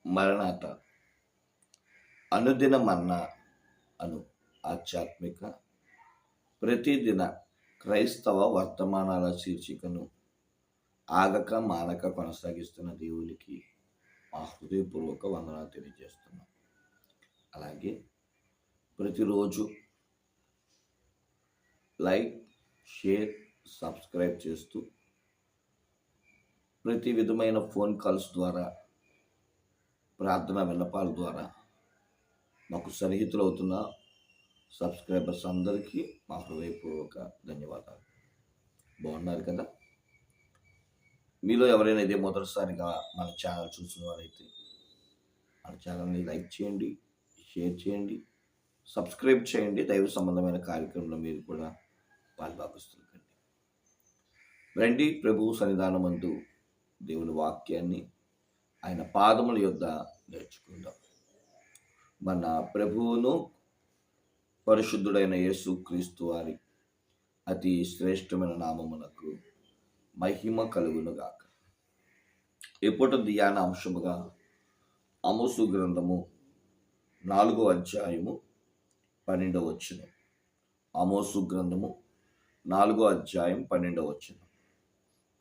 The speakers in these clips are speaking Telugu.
మరణాత అనుదిన మన్నా అను ఆధ్యాత్మిక ప్రతిదిన క్రైస్తవ వర్తమానాల శీర్షికను ఆగక మానక కొనసాగిస్తున్న దేవునికి మా హృదయపూర్వక వందనాలు తెలియజేస్తున్నాం. అలాగే ప్రతిరోజు లైక్, షేర్, సబ్స్క్రైబ్ చేస్తూ ప్రతి విధమైన ఫోన్ కాల్స్ ద్వారా, ప్రార్థన విన్నపాల ద్వారా మాకు సన్నిహితులు అవుతున్న సబ్స్క్రైబర్స్ అందరికీ మా హృదయపూర్వక ధన్యవాదాలు. బాగున్నారు కదా? మీలో ఎవరైనా ఇదే మొదటిసారిగా మన ఛానల్ చూసిన వారైతే మన ఛానల్ని లైక్ చేయండి, షేర్ చేయండి, సబ్స్క్రైబ్ చేయండి. దైవ సంబంధమైన కార్యక్రమంలో మీరు కూడా పాల్భాగస్తులు. రండి, ప్రభు సన్నిధానమందు దేవుని వాక్యాన్ని ఆయన పాదముల యొద్ద నేర్చుకుందాం. మన ప్రభువును పరిశుద్ధుడైన యేసు క్రీస్తు వారి అతి శ్రేష్టమైన నామమునకు మహిమ కలుగునుగాక. ఎప్పటి ధ్యాన అంశముగా ఆమోసు గ్రంథము 4వ అధ్యాయము 12వ వచనం. ఆమోసు గ్రంథము 4వ అధ్యాయం 12వ వచనం.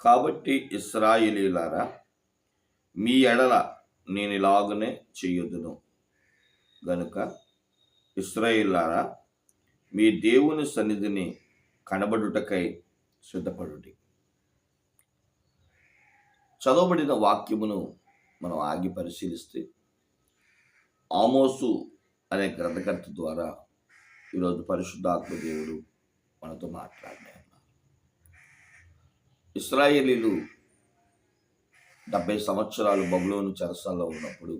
కాబట్టి ఇశ్రాయేలీయులారా, మీ ఎడల నేను ఇలాగనే చెయ్యుదును గనుక ఇశ్రాయేలీయులారా, మీ దేవుని సన్నిధిని కనబడుటకై సిద్ధపడుడి. చదవబడిన వాక్యమును మనం ఆగి పరిశీలిస్తే ఆమోసు అనే గ్రంథకర్త ద్వారా ఈరోజు పరిశుద్ధాత్మ దేవుడు మనతో మాట్లాడినారు. ఇశ్రాయేలీలు 70 సంవత్సరాలు బబులోను చెరసాల్లో ఉన్నప్పుడు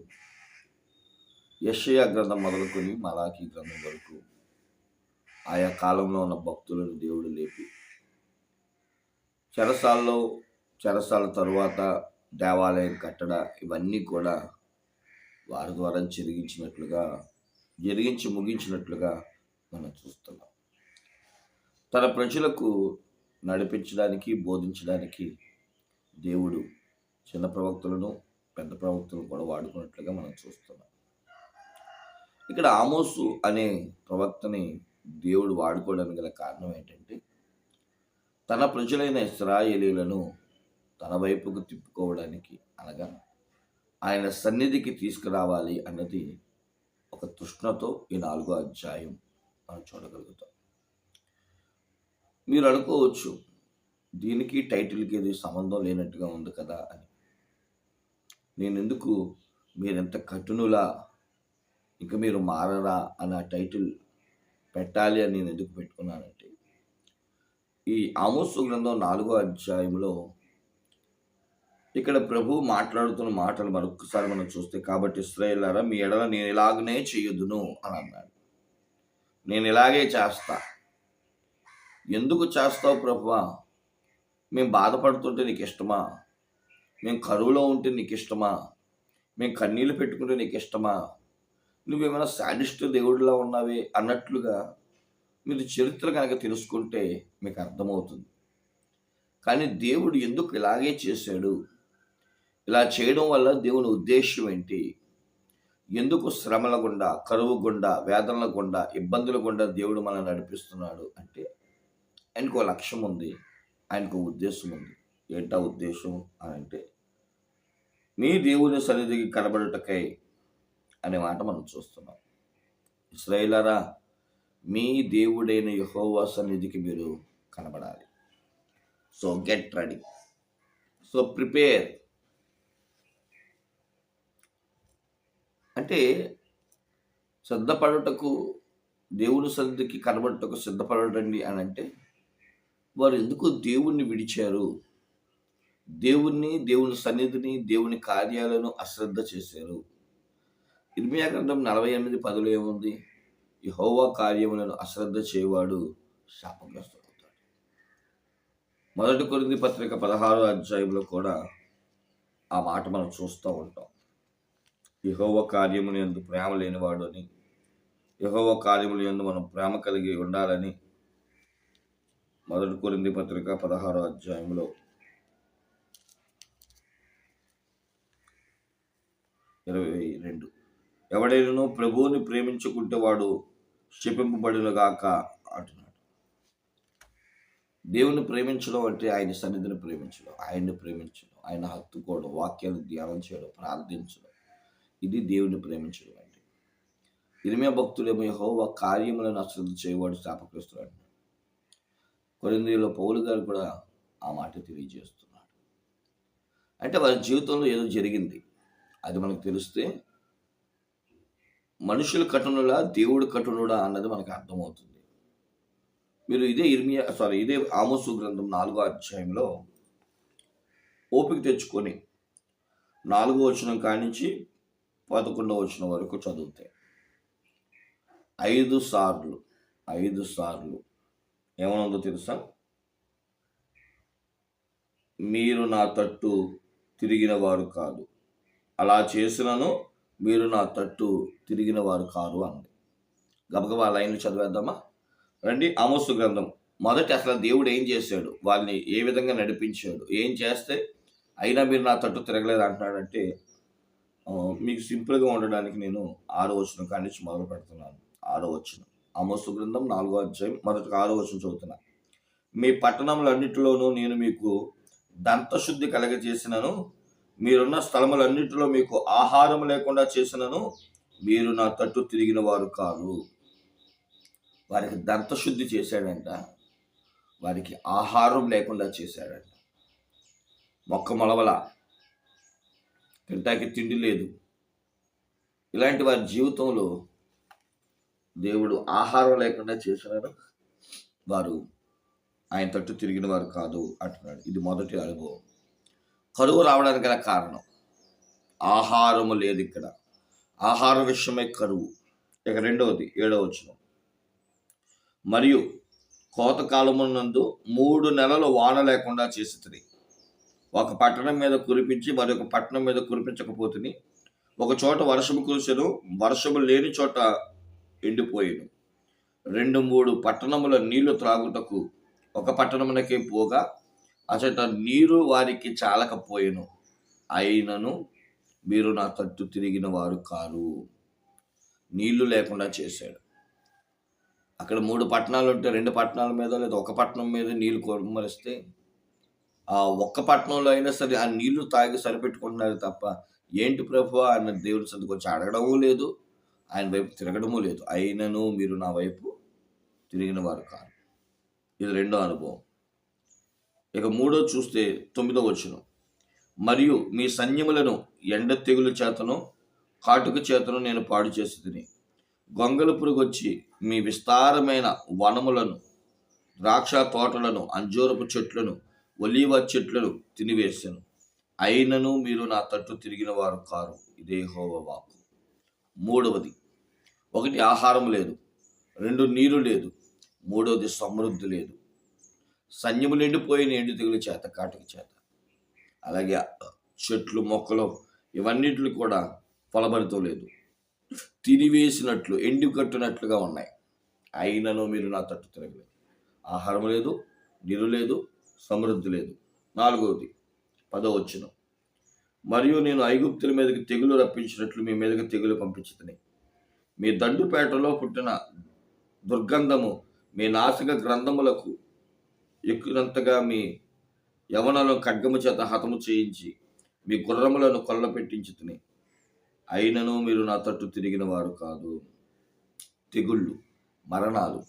యెషయా గ్రంథం మొదలుకొని మలాకీ గ్రంథం వరకు ఆయా కాలంలో ఉన్న భక్తులను దేవుడు లేపి చెరసాల తరువాత దేవాలయం కట్టడ ఇవన్నీ కూడా వారి ద్వారా జరిగించి ముగించినట్లుగా మనం చూస్తున్నాం. తన ప్రజలకు నడిపించడానికి, బోధించడానికి దేవుడు చిన్న ప్రవక్తలను, పెద్ద ప్రవక్తలను కూడా వాడుకున్నట్లుగా మనం చూస్తున్నాం. ఇక్కడ ఆమోసు అనే ప్రవక్తని దేవుడు వాడుకోవడానికి గల కారణం ఏంటంటే, తన ప్రజలైన ఇశ్రాయేలీయులను తన వైపుకు తిప్పుకోవడానికి, అనగా ఆయన సన్నిధికి తీసుకురావాలి అన్నది ఒక తృష్ణతో ఈ 4వ అధ్యాయం మనం చూడగలుగుతాం. మీరు అనుకోవచ్చు, దీనికి టైటిల్కి ఇది సంబంధం లేనట్టుగా ఉంది కదా అని. నేనెందుకు మీరెంత కఠినులా, ఇంకా మీరు మారరా అన్న టైటిల్ పెట్టాలి అని నేను ఎందుకు పెట్టుకున్నానంటే, ఈ ఆమోసు గ్రంథం 4వ అధ్యాయంలో ఇక్కడ ప్రభు మాట్లాడుతున్న మాటలు మరొకసారి మనం చూస్తే, కాబట్టి ఇశ్రాయేలీయులారా, మీ ఎడల నేను ఇలాగనే చెయ్యుదును అని అన్నాడు. నేను ఇలాగే చేస్తా. ఎందుకు చేస్తావు ప్రభువా? మేము బాధపడుతుంటే నీకు ఇష్టమా? మేము కరువులో ఉంటే నీకు ఇష్టమా? మేము కన్నీళ్ళు పెట్టుకుంటే నీకు ఇష్టమా? నువ్వేమైనా శాడిస్ట్ దేవుడిలా ఉన్నావే అన్నట్లుగా మీరు చరిత్ర కనుక తెలుసుకుంటే మీకు అర్థమవుతుంది. కానీ దేవుడు ఎందుకు ఇలాగే చేశాడు? ఇలా చేయడం వల్ల దేవుని ఉద్దేశం ఏంటి? ఎందుకు శ్రమల గుండా, కరువు గుండా, వేదనల గుండా, ఇబ్బందుల గుండా దేవుడు మనల్ని నడిపిస్తున్నాడు అంటే, ఆయనకు లక్ష్యం ఉంది, ఆయనకు ఉద్దేశం ఉంది. ఏంటా ఉద్దేశం అని అంటే, మీ దేవుని సన్నిధికి కనబడుటకై అనే మాట మనం చూస్తున్నాం. ఇశ్రాయేలీయులారా, మీ దేవుడైన యెహోవా సన్నిధికి మీరు కనబడాలి. So get ready, so prepare. అంటే సిద్ధపడుటకు, దేవుని సన్నిధికి కనబడుటకు సిద్ధపడండి అని అంటే, వారు ఎందుకు దేవుణ్ణి విడిచారు? దేవుని సన్నిధిని, దేవుని కార్యాలను అశ్రద్ధ చేశారు. ఇర్మీయా గ్రంథం 48:10 ఏముంది? యెహోవా కార్యములను అశ్రద్ధ చేయవాడు శాపగ్రస్తుడవుతాడు. 1 కొరింథీ పత్రిక 16వ అధ్యాయంలో కూడా ఆ మాట మనం చూస్తూ ఉంటాం. యెహోవా కార్యముల యందు ప్రేమ లేనివాడు అని, యెహోవా కార్యముల యందు మనం ప్రేమ కలిగి ఉండాలని 1 కొరింథీ పత్రిక 16వ అధ్యాయంలో 22. ఎవడైనను ప్రభువుని ప్రేమించుకుంటే వాడు శపింపబడును గాక అంటున్నాడు. దేవుని ప్రేమించడం అంటే ఆయన సన్నిధిని ప్రేమించడం, ఆయన్ని ప్రేమించడం, ఆయన హత్తుకోవడం, వాక్యాన్ని ధ్యానం చేయడం, ప్రార్థించడం. ఇది దేవుని ప్రేమించడం అంటే. ఇర్మీయా భక్తుడేమో యెహోవా కార్యములను అశ్రద్ధ చేయవాడు శాపగ్రస్తుడు అంటున్నాడు. కొరింథీయులో పౌలు గారు కూడా ఆ మాట తెలియజేస్తున్నాడు. అంటే వారి జీవితంలో ఏదో జరిగింది, అది మనకు తెలిస్తే మనుషుల కఠినులా దేవుడు కఠినుడా అన్నది మనకు అర్థమవుతుంది. మీరు ఇదే ఆమోసు గ్రంథం 4వ అధ్యాయంలో ఓపిక తెచ్చుకొని 4వ వచనం కానించి 11వ వచనం వరకు చదివితే 5 సార్లు ఏమనుందో తెలుసా? మీరు నా తట్టు తిరిగిన వారు కాదు, అలా చేసినను మీరు నా తట్టు తిరిగిన వారు కాదు అంది. గబగబా లైన్లు చదివేద్దామా రండి. ఆమోసు గ్రంథం మొదటి అసలు దేవుడు ఏం చేశాడు, వాళ్ళని ఏ విధంగా నడిపించాడు, ఏం చేస్తే అయినా మీరు నా తట్టు తిరగలేదు అంటున్నాడంటే మీకు సింపుల్గా ఉండడానికి నేను 6వ వచనం కాడి నుంచి మొదలు పెడుతున్నాను. 6వ వచనం ఆమోసు గ్రంథం 4వ అధ్యాయం మొదటి 6వ వచనం చదువుతున్నా. మీ పట్టణములన్నిటిలోనూ నేను మీకు దంతశుద్ధి కలగజేసినను, మీరున్న స్థలములన్నిటిలో మీకు ఆహారం లేకుండా చేసినను మీరు నా తట్టు తిరిగిన వారు కాదు. వారికి దంతశుద్ధి చేశాడంట, వారికి ఆహారం లేకుండా చేశాడంట. మొక్క మొలవల, తింటాకి తిండి లేదు. ఇలాంటి వారి జీవితంలో దేవుడు ఆహారం లేకుండా చేశాడు, వారు ఆయన తట్టు తిరిగిన వారు కాదు అంటున్నాడు. ఇది మొదటి అనుభవం. కరువు రావడానికి గల కారణం ఆహారము లేదు. ఇక్కడ ఆహార విషయమై కరువు. ఇక రెండవది 7వ వచనం, మరియు కోతకాలమునందు 3 నెలలు వాన లేకుండా చేసితిని. ఒక పట్టణం మీద కురిపించి మరొక పట్టణం మీద కురిపించకపోతిని. ఒక చోట వర్షము కురిసెను, వర్షము లేని చోట ఎండిపోయేను. 2-3 పట్టణముల నీళ్లు త్రాగుటకు ఒక పట్టణమునకే పోగా అచట నీరు వారికి చాలకపోయెను. అయినను మీరు నా తట్టు తిరిగిన వారు కారు. నీళ్లు లేకుండా చేశాడు. అక్కడ 3 పట్టణాలు ఉంటే 2 పట్టణాల మీద లేదా ఒక పట్టణం మీద నీళ్లు కొమ్మరిస్తే ఆ ఒక్క పట్టణంలో అయినా సరే ఆ నీళ్లు తాగి సరిపెట్టుకుంటున్నారు తప్ప ఏంటి ప్రభువా ఆయన దేవుని సన్నిధికి వచ్చి అడగడము లేదు, ఆయన వైపు తిరగడము లేదు. అయినను మీరు నా వైపు తిరిగిన వారు కాదు. ఇది రెండో అనుభవం. ఇక 3వ చూస్తే 9వ వచనం, మరియు మీ సైన్యములను ఎండ తెగులు చేతను కాటుక చేతను నేను పాడు చేసి తిని, గొంగళ పురుగు వచ్చి మీ విస్తారమైన వనములను, ద్రాక్ష తోటలను, అంజూరపు చెట్లను, ఒలీవ చెట్లను తినివేశాను. అయినను మీరు నా తట్టు తిరిగిన వారు కారు. ఇదే యెహోవా వాక్కు. 3వది, 1 ఆహారం లేదు, 2 నీరు లేదు, 3వది సమృద్ధి లేదు. సైన్యములు ఎండిపోయిన ఎండు తెగులు చేత, కాటుక చేత. అలాగే చెట్లు మొక్కలు ఇవన్నిటిని కూడా ఫలభరితం లేదు, తినివేసినట్లు ఎండి కట్టునట్లుగా ఉన్నాయి. అయినను మీరు నా తట్టు తిరగలేదు. ఆహారం లేదు, నీరు లేదు, సమృద్ధి లేదు. 4వది 10వ వచనం, మరియు నేను ఐగుప్తుల మీదకి తెగులు రప్పించినట్లు మీ మీదకి తెగులు పంపించుతుని, మీ దండుపేటలో పుట్టిన దుర్గంధము మీ నాసిక గ్రంథములకు ఎక్కునంతగా మీ యవనలను ఖడ్గము చేత హతము చేయించి మీ గుర్రములను కొల్ల పెట్టించుతుని, అయినను మీరు నా తట్టు తిరిగిన వారు కాదు. తెగుళ్ళు, మరణాలు,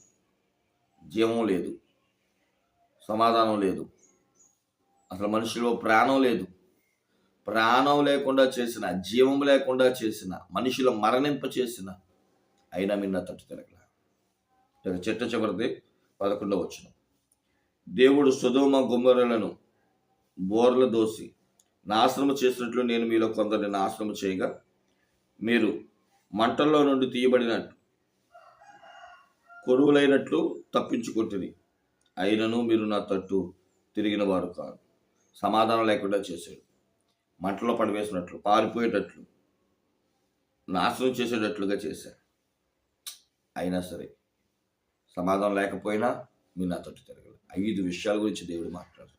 జీవం లేదు, సమాధానం లేదు, అసలు మనిషిలో ప్రాణం లేదు. ప్రాణం లేకుండా చేసిన, జీవం లేకుండా చేసిన, మనుషులు మరణింప చేసిన, అయినా మీరు నా తట్టు తిరగల. చిట్ట చివరిది 11వ వచనం, దేవుడు సొదొమ గొమొర్రాలను బోర్ల దోసి నాశనము చేసినట్లు నేను మీలో కొందరిని నాశనము చేయగా మీరు మంటల్లో నుండి తీయబడినట్టు కొరువులైనట్లు తప్పించుకుంటుంది. అయినను మీరు నా తట్టు తిరిగిన వారు కాదు. సమాధానం లేకుండా చేశాడు. మంటలో పడివేసినట్లు, పారిపోయేటట్లు, నాశనం చేసేటట్లుగా చేశాడు. అయినా సరే సమాధానం లేకపోయినా మీరు నా తట్టు తిరగల. 5 విషయాల గురించి దేవుడు మాట్లాడుతున్నాడు.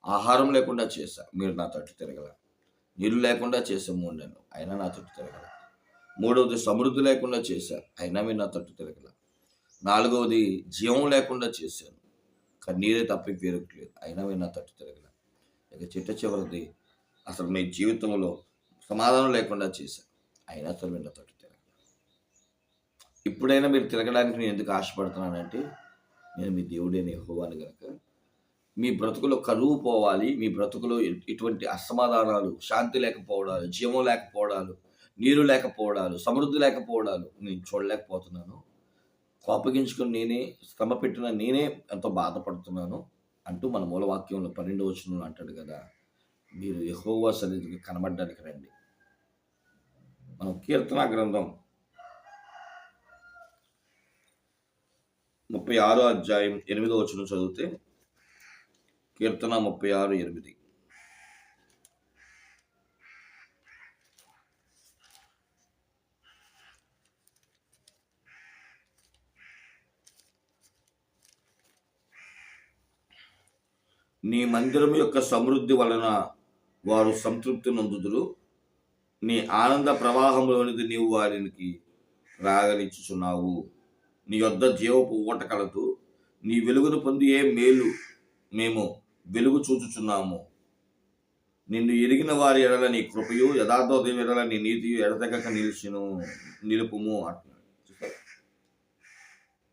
ఆహారం లేకుండా చేశా, మీరు నా తట్టు తిరగల. నీళ్ళు లేకుండా చేశాను 3 నెలలు, అయినా నా తట్టు తిరగల. మూడవది సమృద్ధి లేకుండా చేశారు, అయినా మీరు నా తట్టు తిరగల. నాలుగవది జీవం లేకుండా చేశాను, కన్నీరే తప్ప వేరొకటి అయినా మీరు నా తట్టు తిరగల. ఇక చిట్ట చివరిది, అసలు మీ జీవితంలో సమాధానం లేకుండా చేశాను, అయినా సరే మీరు నా తట్టు తిరగల. ఇప్పుడైనా మీరు తిరగడానికి నేను ఎందుకు ఆశపడుతున్నానంటే, నేను మీ దేవుడైన యెహోవాను గనక. మీ బ్రతుకులో కరువు పోవాలి, మీ బ్రతుకులో ఇటువంటి అసమాధానాలు, శాంతి లేకపోవడాలు, జీవం లేకపోవడాలు, నీరు లేకపోవడాలు, సమృద్ధి లేకపోవడాలు నేను చూడలేకపోతున్నాను. కోపగించుకొని నేనే, శ్రమ పెట్టిన నేనే ఎంతో బాధపడుతున్నాను అంటూ మన మూలవాక్యంలో 12వ వచనంలో అంటాడు కదా, మీరు యెహోవా సన్నిధికి కనబడడానికి రండి. మనం కీర్తన గ్రంథం 36వ అధ్యాయం 8వ వచనం చదివితే, కీర్తన 36:8. నీ మందిరం యొక్క సమృద్ధి వలన వారు సంతృప్తి నొందుదురు, నీ ఆనంద ప్రవాహంలోనిది నీవు వారికి రాగలిచ్చుచున్నావు. నీ యొద్ద జీవపు ఊట కలదు, నీ వెలుగును పొంది ఏ మేలు మేము వెలుగు చూచుచున్నాము. నిన్ను ఎరిగిన వారి ఎడల నీ కృపయు, యథార్థోదయం ఎడల నీ నీతియు ఎడతెగక నిలుపుము అంటున్నాడు.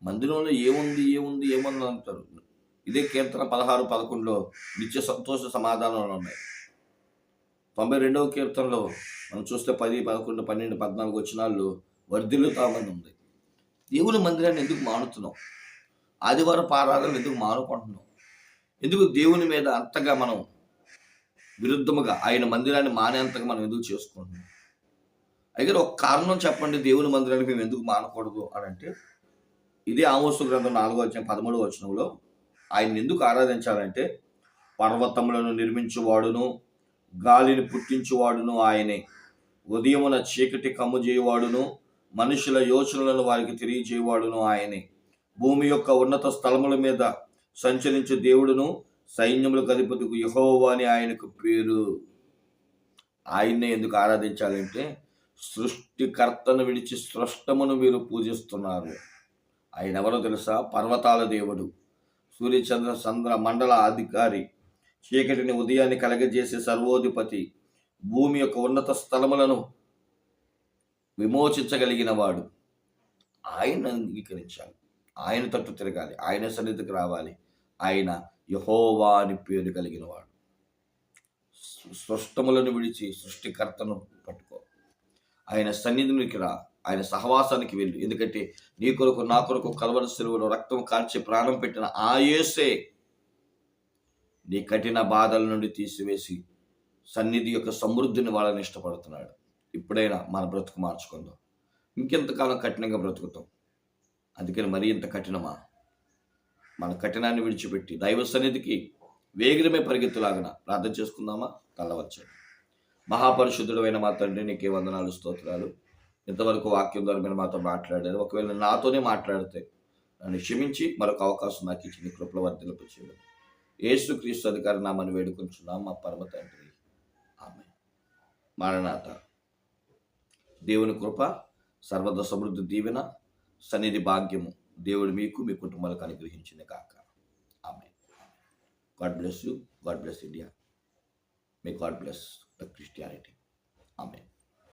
మందిరంలో ఏముంది అంటారు. ఇదే కీర్తన 16:11లో నిత్య సంతోష సమాధానాలు ఉన్నాయి. 92వ కీర్తనలో మనం చూస్తే 10, 11, 12, 14 వచనాల్లో వర్ధిల్లుతామని ఉంది. దేవుని మందిరాన్ని ఎందుకు మానుతున్నాం? ఆదివారం ఆరాధనలు ఎందుకు మానుకుంటున్నాం? ఎందుకు దేవుని మీద అంతగా మనం విరుద్ధముగా ఆయన మందిరాన్ని మానేంతగా మనం ఎందుకు చేసుకుంటున్నాం? అయితే ఒక కారణం చెప్పండి, దేవుని మందిరాన్ని మేము ఎందుకు మానకూడదు అని అంటే, ఇదే ఆమోసు గ్రంథం 4వ అధ్యాయం 13వ వచనంలో ఆయన ఎందుకు ఆరాధించాలంటే, పర్వతములను నిర్మించువాడును, గాలిని పుట్టించువాడును ఆయనే, ఉదయమున చీకటి కమ్ము చేయవాడును, మనుషుల యోచనలను వారికి తెలియజేయవాడును ఆయనే, భూమి యొక్క ఉన్నత స్థలముల మీద సంచరించే దేవుడును, సైన్యములకు అధిపతికి యెహోవా అని ఆయనకు పేరు. ఆయన్నే ఎందుకు ఆరాధించాలంటే, సృష్టికర్తను విడిచి స్రష్టమును మీరు పూజిస్తున్నారు. ఆయన ఎవరో తెలుసా? పర్వతాల దేవుడు, సూర్యచంద్ర చంద్ర మండల అధికారి, చీకటిని ఉదయాన్ని కలగజేసే సర్వోధిపతి, భూమి యొక్క ఉన్నత స్థలములను విమోచించగలిగిన వాడు. ఆయన అంగీకరించాలి, ఆయన తట్టు తిరగాలి, ఆయన సన్నిధికి రావాలి. ఆయన యెహోవా అని పేరు కలిగిన వాడు. స్పష్టములను విడిచి సృష్టికర్తను పట్టుకో, ఆయన సన్నిధికి రా, ఆయన సహవాసానికి వెళ్ళు. ఎందుకంటే నీ కొరకు నా కొరకు కల్వరి శిలువలో రక్తం కాల్చి ప్రాణం పెట్టిన ఆ యేసే నీ కఠిన బాధల నుండి తీసివేసి సన్నిధి యొక్క సమృద్ధిని వాళ్ళని ఇష్టపడుతున్నాడు. ఇప్పుడైనా మన బ్రతుకు మార్చుకుందాం. ఇంకెంతకాలం కఠినంగా బ్రతుకుతాం? అందుకని మరీ ఇంత కఠినమా? మన కఠినాన్ని విడిచిపెట్టి దైవ సన్నిధికి వేగమే పరిగెత్తులాగన ప్రార్థన చేసుకుందామా? తల్లవచ్చండి. మహాపరిశుద్ధుడు అయిన మా తండ్రి, నీకే వందనాలు, స్తోత్రాలు. ఇంతవరకు వాక్యం ద్వారా మీరు మాతో మాట్లాడారు. ఒకవేళ నాతోనే మాట్లాడితే నన్ను క్షమించి మరొక అవకాశం నాకు ఇచ్చి నీ కృపల వర్ధిల్లింప చేయడం యేసుక్రీస్తు అధికారి నామని వేడుకుంటున్నాం మా పరమ తండ్రి, ఆమేన్. మారనాథ. దేవుని కృప, సర్వద సమృద్ధి దీవెన, సన్నిధి భాగ్యము దేవుడు మీకు, మీ కుటుంబాలకు అనుగ్రహించిన కాక. Amen. God bless you. God bless India. May God bless the Christianity. Amen.